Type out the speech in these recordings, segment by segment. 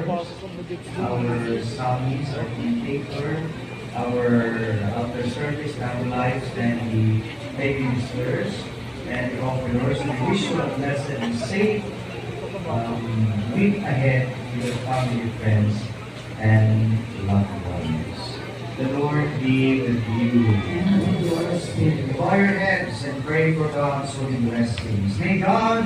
our Samis, our caretaker, our after service, our lives, and the lay ministers and the offerers. We wish you a blessed and safe week ahead with your family, friends, and loved ones. The Lord be with you. And with your spirit. Bow your heads and pray for God's holy blessings. May God,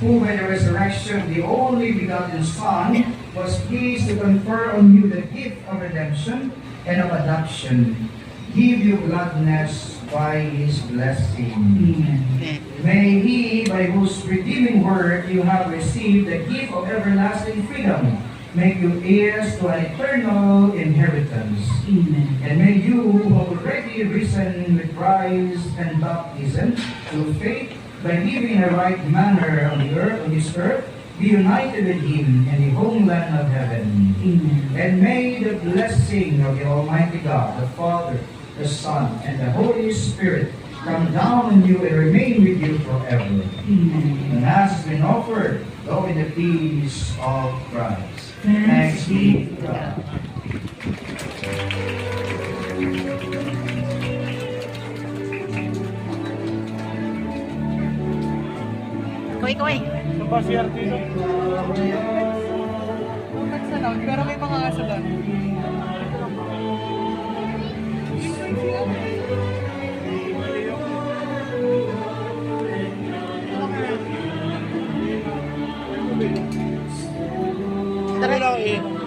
who by the resurrection of the only begotten Son was pleased to confer on you the gift of redemption and of adoption, give you gladness by His blessing. Amen. May He, by whose redeeming word you have received the gift of everlasting freedom, make you heirs to an eternal inheritance. Amen. And may you, who have already risen with Christ and baptism through faith, by living in a right manner on the earth, on this earth, be united with Him in the homeland of heaven. Amen. And may the blessing of the Almighty God, the Father, the Son, and the Holy Spirit come down on you and remain with you forever. Amen. And as has been offered, go in the peace of Christ. Thanks be to God. Kaway. Sa Pasiar dito. Nagsalon, pero may mga asalan. Tara. Wala eh.